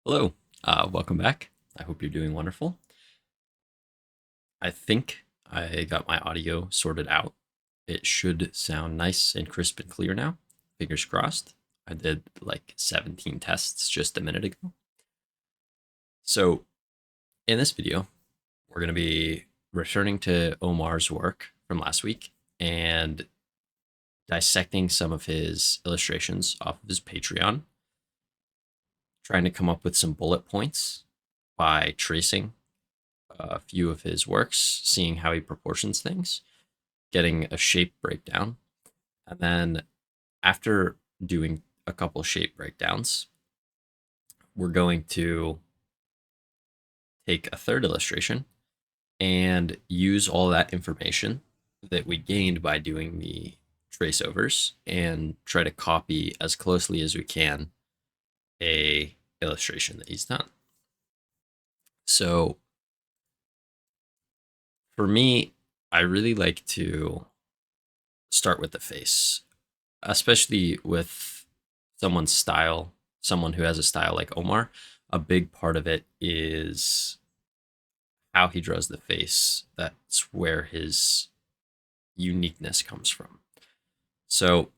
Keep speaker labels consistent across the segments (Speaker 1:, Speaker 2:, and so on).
Speaker 1: Hello, welcome back. I hope you're doing wonderful. I think I got my audio sorted out. It should sound nice and crisp and clear now. Fingers crossed. I did like 17 tests just a minute ago. So, in this video, we're going to be returning to Omar's work from last week and dissecting some of his illustrations off of his Patreon, trying to come up with some bullet points by tracing a few of his works, seeing how he proportions things, getting a shape breakdown. And then after doing a couple shape breakdowns, we're going to take a third illustration and use all that information that we gained by doing the trace overs and try to copy as closely as we can a illustration that he's done. So for me, I really like to start with the face, especially with someone's style, someone who has a style like Omar. A big part of it is how he draws the face. That's where his uniqueness comes from. So,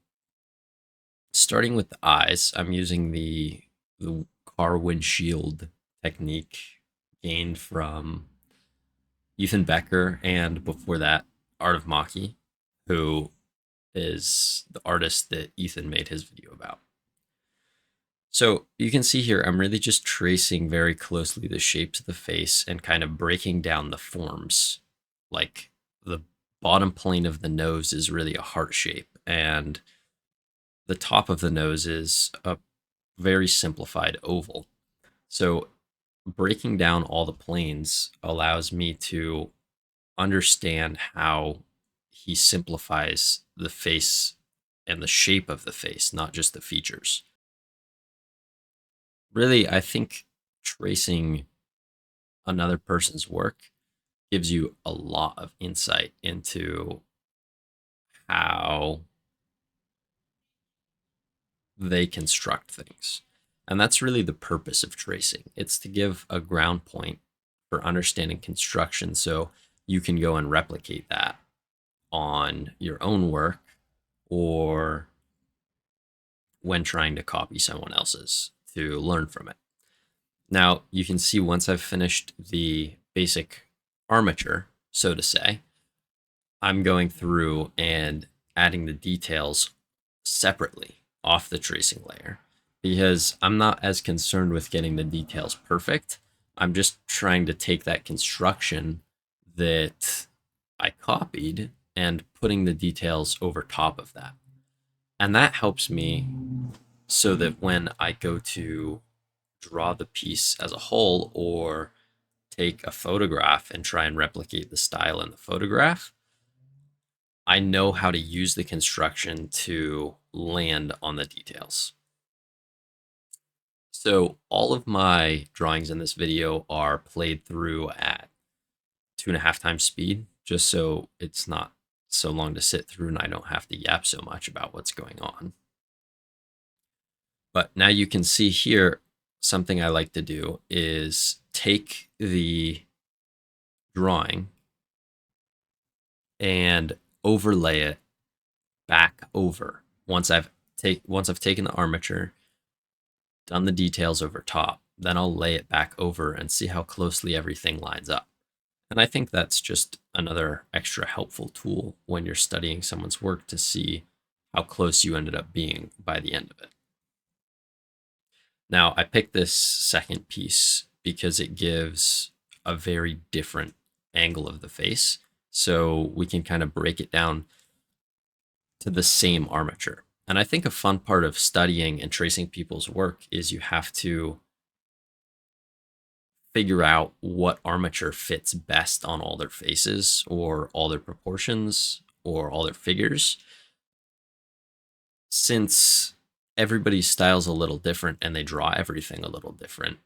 Speaker 1: starting with the eyes, I'm using the car windshield technique gained from Ethan Becker and before that, Art of Maki, who is the artist that Ethan made his video about. So you can see here, I'm really just tracing very closely the shapes of the face and kind of breaking down the forms. Like the bottom plane of the nose is really a heart shape, and the top of the nose is a very simplified oval. So breaking down all the planes allows me to understand how he simplifies the face and the shape of the face, not just the features. Really, I think tracing another person's work gives you a lot of insight into how they construct things. And that's really the purpose of tracing. It's to give a ground point for understanding construction so you can go and replicate that on your own work or when trying to copy someone else's to learn from it. Now, you can see once I've finished the basic armature, so to say, I'm going through and adding the details separately off the tracing layer because I'm not as concerned with getting the details perfect. I'm just trying to take that construction that I copied and putting the details over top of that. And that helps me so that when I go to draw the piece as a whole or take a photograph and try and replicate the style in the photograph, I know how to use the construction to land on the details. So all of my drawings in this video are played through at 2.5 times speed, just so it's not so long to sit through and I don't have to yap so much about what's going on. But now you can see here, something I like to do is take the drawing and overlay it back over once I've taken the armature, done the details over top, then I'll lay it back over and see how closely everything lines up. And I think that's just another extra helpful tool when you're studying someone's work to see how close you ended up being by the end of it. Now, I picked this second piece because it gives a very different angle of the face. So we can kind of break it down to the same armature. And I think a fun part of studying and tracing people's work is you have to figure out what armature fits best on all their faces or all their proportions or all their figures. Since everybody's style's a little different and they draw everything a little different,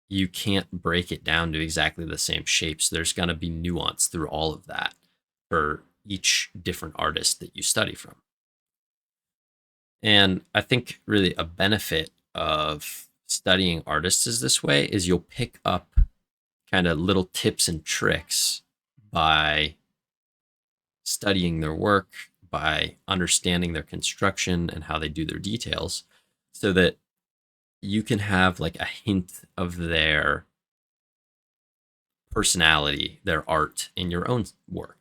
Speaker 1: you can't break it down to exactly the same shapes. There's going to be nuance through all of that for each different artist that you study from. And I think really a benefit of studying artists is this way, is you'll pick up kind of little tips and tricks by studying their work, by understanding their construction and how they do their details, so that you can have like a hint of their personality, their art in your own work.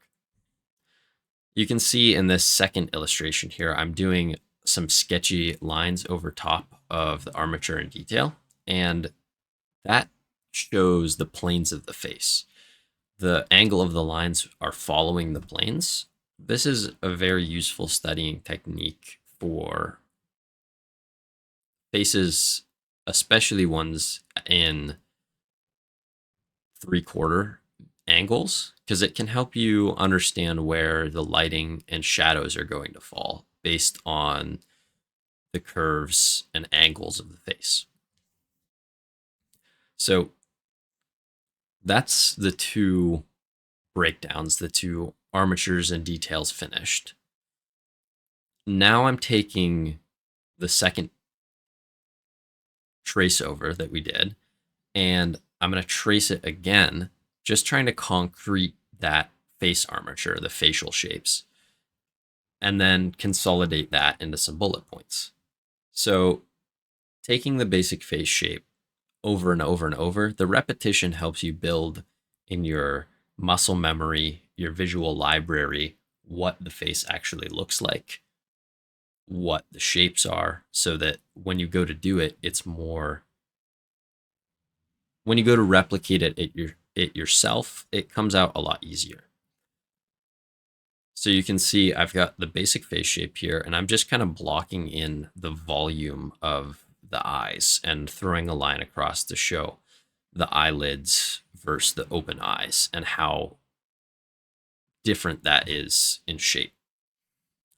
Speaker 1: You can see in this second illustration here, I'm doing some sketchy lines over top of the armature and detail, and that shows the planes of the face. The angle of the lines are following the planes. This is a very useful studying technique for faces, especially ones in 3/4 angles, because it can help you understand where the lighting and shadows are going to fall based on the curves and angles of the face. So that's the two breakdowns, the two armatures and details finished. Now I'm taking the second trace over that we did, and I'm going to trace it again, just trying to concrete that face armature, the facial shapes, and then consolidate that into some bullet points. So taking the basic face shape over and over and over, the repetition helps you build in your muscle memory, your visual library, what the face actually looks like, what the shapes are, so that when you go to do it, it's more, when you go to replicate it yourself, it comes out a lot easier. So you can see I've got the basic face shape here, and I'm just kind of blocking in the volume of the eyes and throwing a line across to show the eyelids versus the open eyes and how different that is in shape.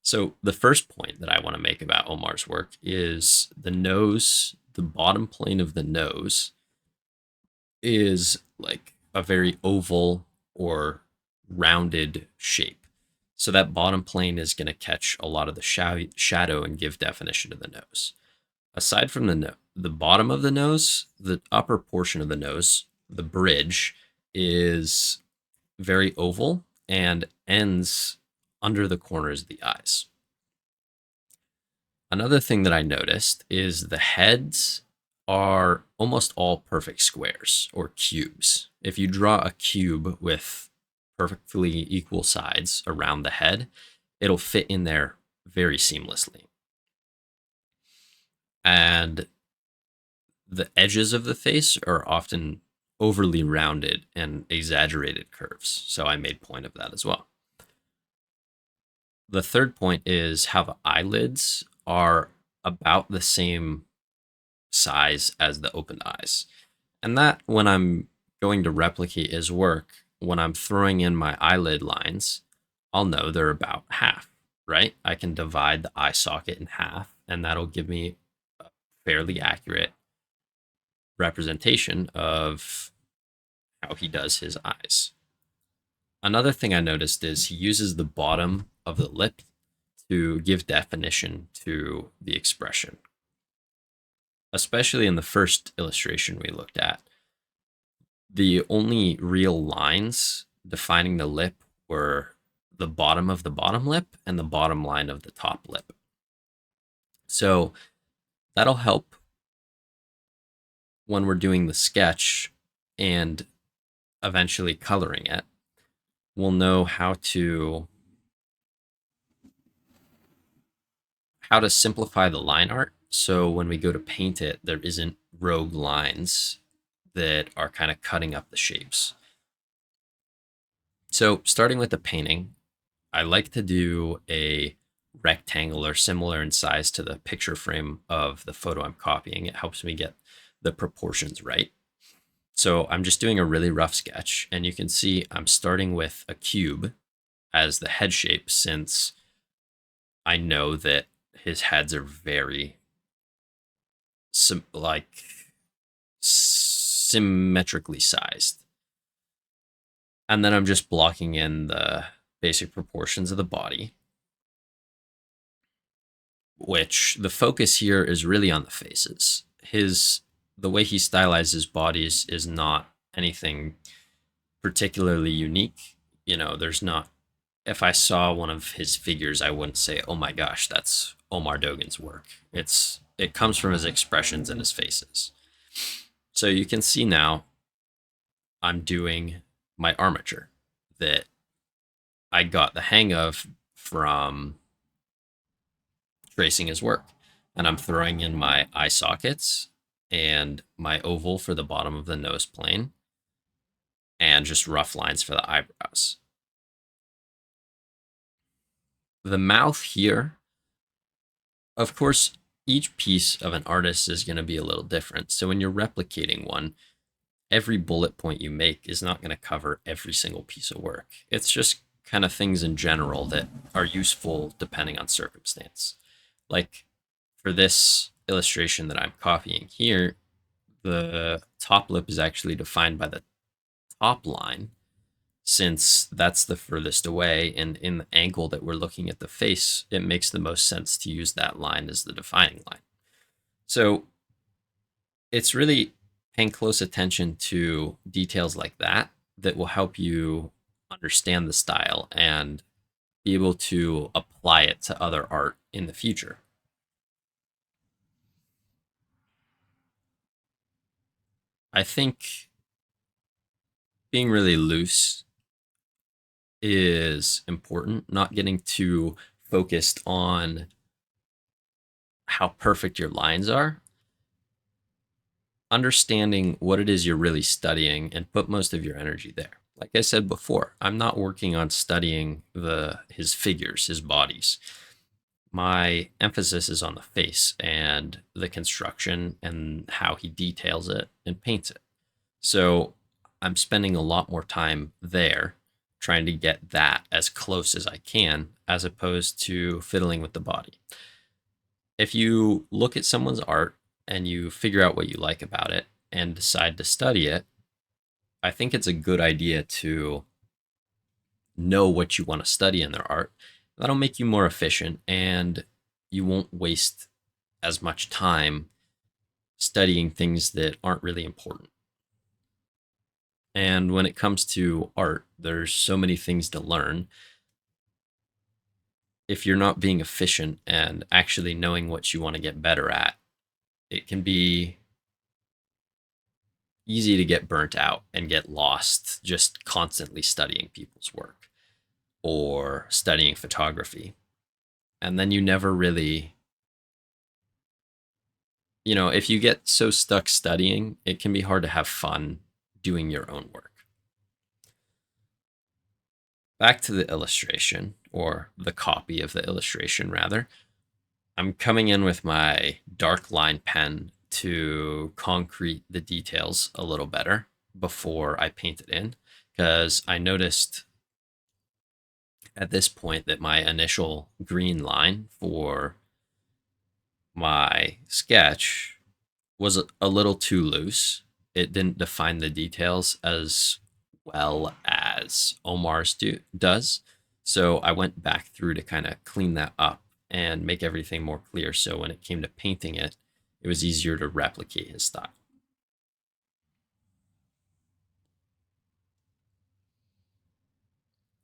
Speaker 1: So the first point that I want to make about Omar's work is the nose, the bottom plane of the nose is like a very oval or rounded shape. So that bottom plane is going to catch a lot of the shadow and give definition to the nose. Aside from the bottom of the nose, the upper portion of the nose, the bridge, is very oval and ends under the corners of the eyes. Another thing that I noticed is the heads are almost all perfect squares or cubes. If you draw a cube with perfectly equal sides around the head, it'll fit in there very seamlessly. And the edges of the face are often overly rounded and exaggerated curves. So I made point of that as well. The third point is how the eyelids are about the same size as the open eyes. And that, when I'm going to replicate his work, when I'm throwing in my eyelid lines, I'll know they're about half, right? I can divide the eye socket in half, and that'll give me a fairly accurate representation of how he does his eyes. Another thing I noticed is he uses the bottom of the lip to give definition to the expression. Especially in the first illustration we looked at, the only real lines defining the lip were the bottom of the bottom lip and the bottom line of the top lip. So that'll help when we're doing the sketch and eventually coloring it. We'll know how to simplify the line art, so when we go to paint it, there isn't rogue lines that are kind of cutting up the shapes. So starting with the painting, I like to do a rectangle similar in size to the picture frame of the photo I'm copying. It helps me get the proportions right. So I'm just doing a really rough sketch, and you can see I'm starting with a cube as the head shape, since I know that his heads are very symmetrically sized. And then I'm just blocking in the basic proportions of the body, which the focus here is really on the faces. His the way he stylizes bodies is not anything particularly unique. There's not, if I saw one of his figures, I wouldn't say, "Oh my gosh, that's Omar Dogan's work." It comes from his expressions and his faces. So you can see now I'm doing my armature that I got the hang of from tracing his work. And I'm throwing in my eye sockets and my oval for the bottom of the nose plane and just rough lines for the eyebrows. The mouth here, of course, each piece of an artist is going to be a little different. So when you're replicating one, every bullet point you make is not going to cover every single piece of work. It's just kind of things in general that are useful depending on circumstance. Like for this illustration that I'm copying here, the top lip is actually defined by the top line, since that's the furthest away, and in the angle that we're looking at the face, it makes the most sense to use that line as the defining line. So it's really paying close attention to details like that that will help you understand the style and be able to apply it to other art in the future. I think being really loose is important, not getting too focused on how perfect your lines are. Understanding what it is you're really studying and put most of your energy there. Like I said before, I'm not working on studying his figures, his bodies. My emphasis is on the face and the construction and how he details it and paints it. So I'm spending a lot more time there trying to get that as close as I can, as opposed to fiddling with the body. If you look at someone's art and you figure out what you like about it and decide to study it, I think it's a good idea to know what you want to study in their art. That'll make you more efficient and you won't waste as much time studying things that aren't really important. And when it comes to art, there's so many things to learn. If you're not being efficient and actually knowing what you want to get better at, it can be easy to get burnt out and get lost just constantly studying people's work or studying photography. And then you never really, if you get so stuck studying, it can be hard to have fun doing your own work. Back to the illustration, or the copy of the illustration, rather. I'm coming in with my dark line pen to concrete the details a little better before I paint it in, because I noticed at this point that my initial green line for my sketch was a little too loose. It didn't define the details as well as Omar's does. So I went back through to kind of clean that up and make everything more clear. So when it came to painting it, it was easier to replicate his style.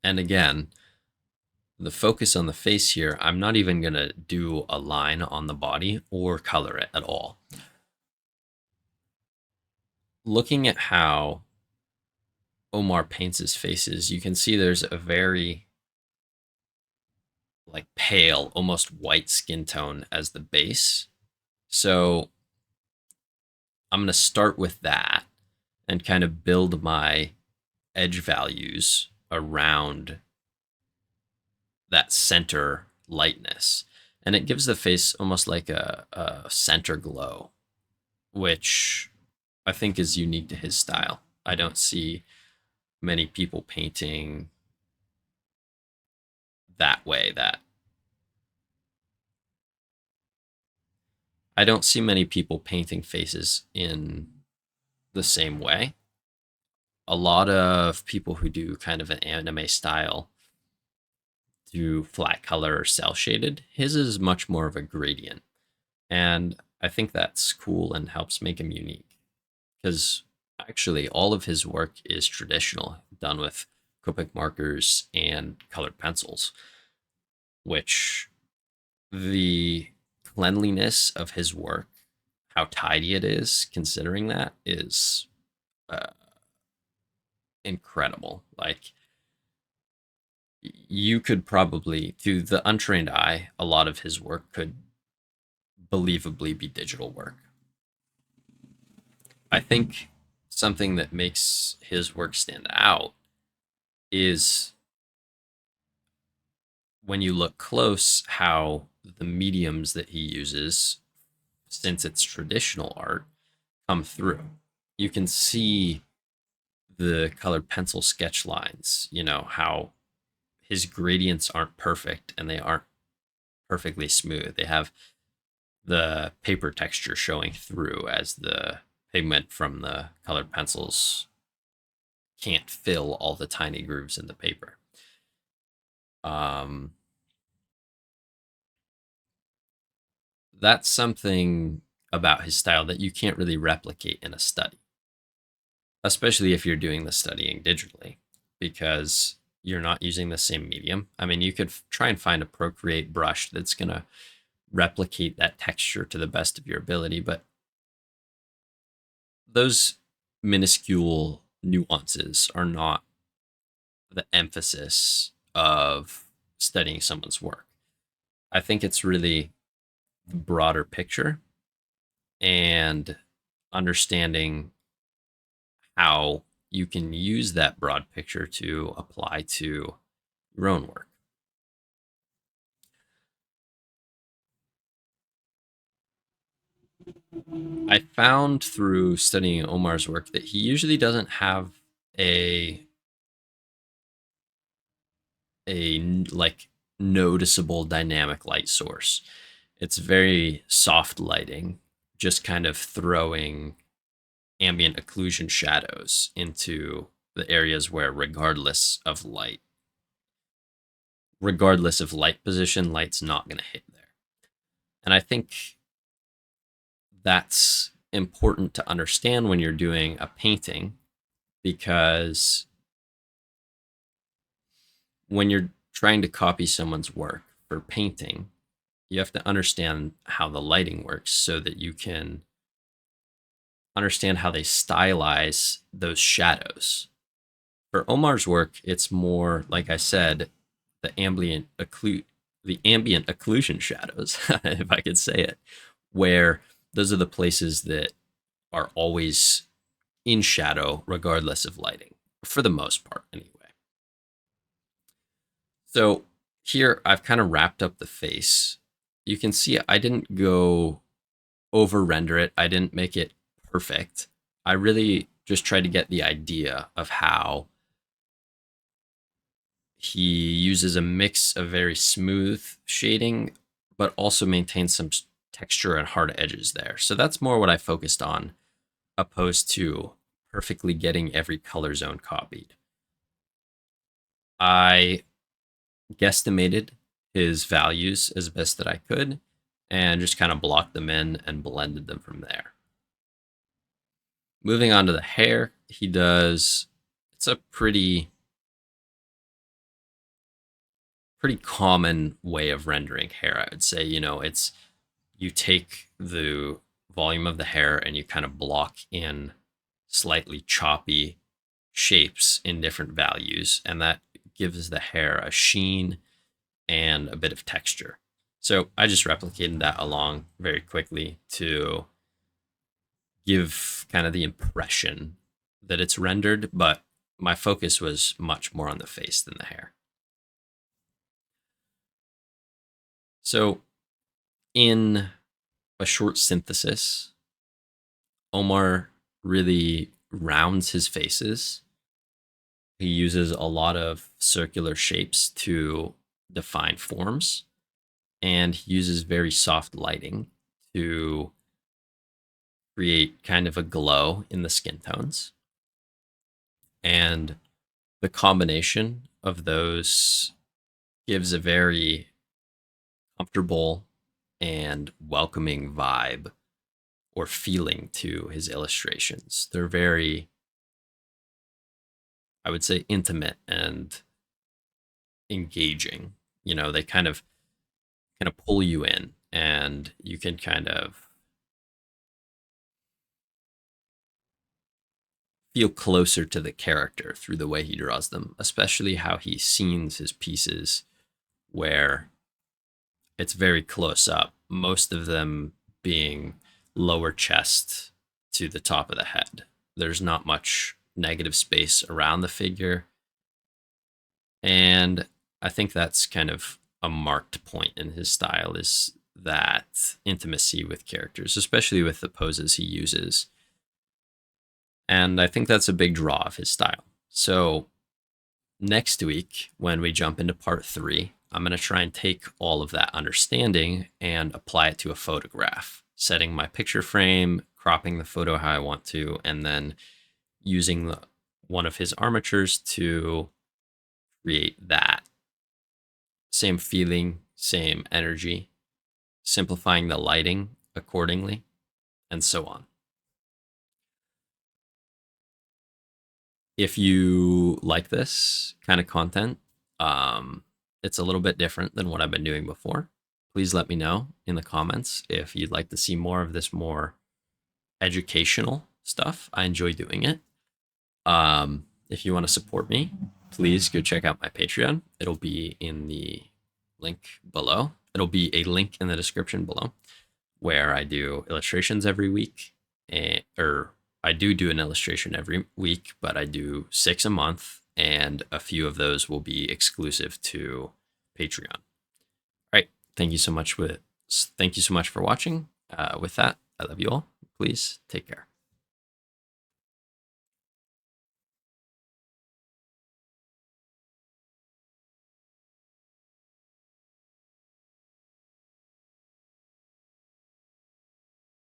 Speaker 1: And again, the focus on the face here, I'm not even going to do a line on the body or color it at all. Looking at how Omar paints his faces, you can see there's a very like pale, almost white skin tone as the base. So I'm going to start with that and kind of build my edge values around that center lightness. And it gives the face almost like a center glow, which I think is unique to his style. I don't see many people painting that way. I don't see many people painting faces in the same way. A lot of people who do kind of an anime style do flat color or cell shaded. His is much more of a gradient. And I think that's cool and helps make him unique because actually all of his work is traditional, done with Copic markers and colored pencils, which the cleanliness of his work, how tidy it is, considering that, is uh, incredible. Like, you could probably, to the untrained eye, a lot of his work could believably be digital work. I think something that makes his work stand out is when you look close, how the mediums that he uses, since it's traditional art, come through. You can see the colored pencil sketch lines, how his gradients aren't perfect and they aren't perfectly smooth. They have the paper texture showing through as the pigment from the colored pencils can't fill all the tiny grooves in the paper. Um, that's something about his style that you can't really replicate in a study, especially if you're doing the studying digitally, because you're not using the same medium. I mean, you could try and find a Procreate brush that's going to replicate that texture to the best of your ability, but those minuscule nuances are not the emphasis of studying someone's work. I think it's really the broader picture and understanding how you can use that broad picture to apply to your own work. I found through studying Omar's work that he usually doesn't have a like noticeable dynamic light source. It's very soft lighting, just kind of throwing ambient occlusion shadows into the areas where regardless of light position, light's not going to hit there. And I think that's important to understand when you're doing a painting, because when you're trying to copy someone's work for painting, you have to understand how the lighting works so that you can understand how they stylize those shadows. For Omar's work, it's more, like I said, the ambient occlusion shadows, if I could say it, where those are the places that are always in shadow regardless of lighting, for the most part anyway. So here I've kind of wrapped up the face. You can see I didn't go over render it. I didn't make it perfect. I really just tried to get the idea of how he uses a mix of very smooth shading, but also maintains some texture and hard edges there. So that's more what I focused on, opposed to perfectly getting every color zone copied. I guesstimated his values as best that I could and just kind of blocked them in and blended them from there. Moving on to the hair, it's a pretty common way of rendering hair, I would say. It's you take the volume of the hair and you kind of block in slightly choppy shapes in different values, and that gives the hair a sheen and a bit of texture. So I just replicated that along very quickly to give kind of the impression that it's rendered, but my focus was much more on the face than the hair. So in a short synthesis, Omar really rounds his faces. He uses a lot of circular shapes to define forms, and he uses very soft lighting to create kind of a glow in the skin tones. And the combination of those gives a very comfortable and welcoming vibe or feeling to his illustrations. They're very, I would say, intimate and engaging. You know, they kind of pull you in, and you can kind of feel closer to the character through the way he draws them, especially how he scenes his pieces where it's very close up, most of them being lower chest to the top of the head. There's not much negative space around the figure. And I think that's kind of a marked point in his style, is that intimacy with characters, especially with the poses he uses. And I think that's a big draw of his style. So next week, when we jump into part 3, I'm going to try and take all of that understanding and apply it to a photograph, setting my picture frame, cropping the photo how I want to, and then using one of his armatures to create that same feeling, same energy, simplifying the lighting accordingly, and so on. If you like this kind of content, it's a little bit different than what I've been doing before. Please let me know in the comments if you'd like to see more of this more educational stuff. I enjoy doing it. If you want to support me, please go check out my Patreon. It'll be in the link below. It'll be a link in the description below, where I do illustrations every week, or I do an illustration every week, but I do 6 a month, and a few of those will be exclusive to Patreon. All right. Thank you so much for watching. With that, I love you all. Please take care.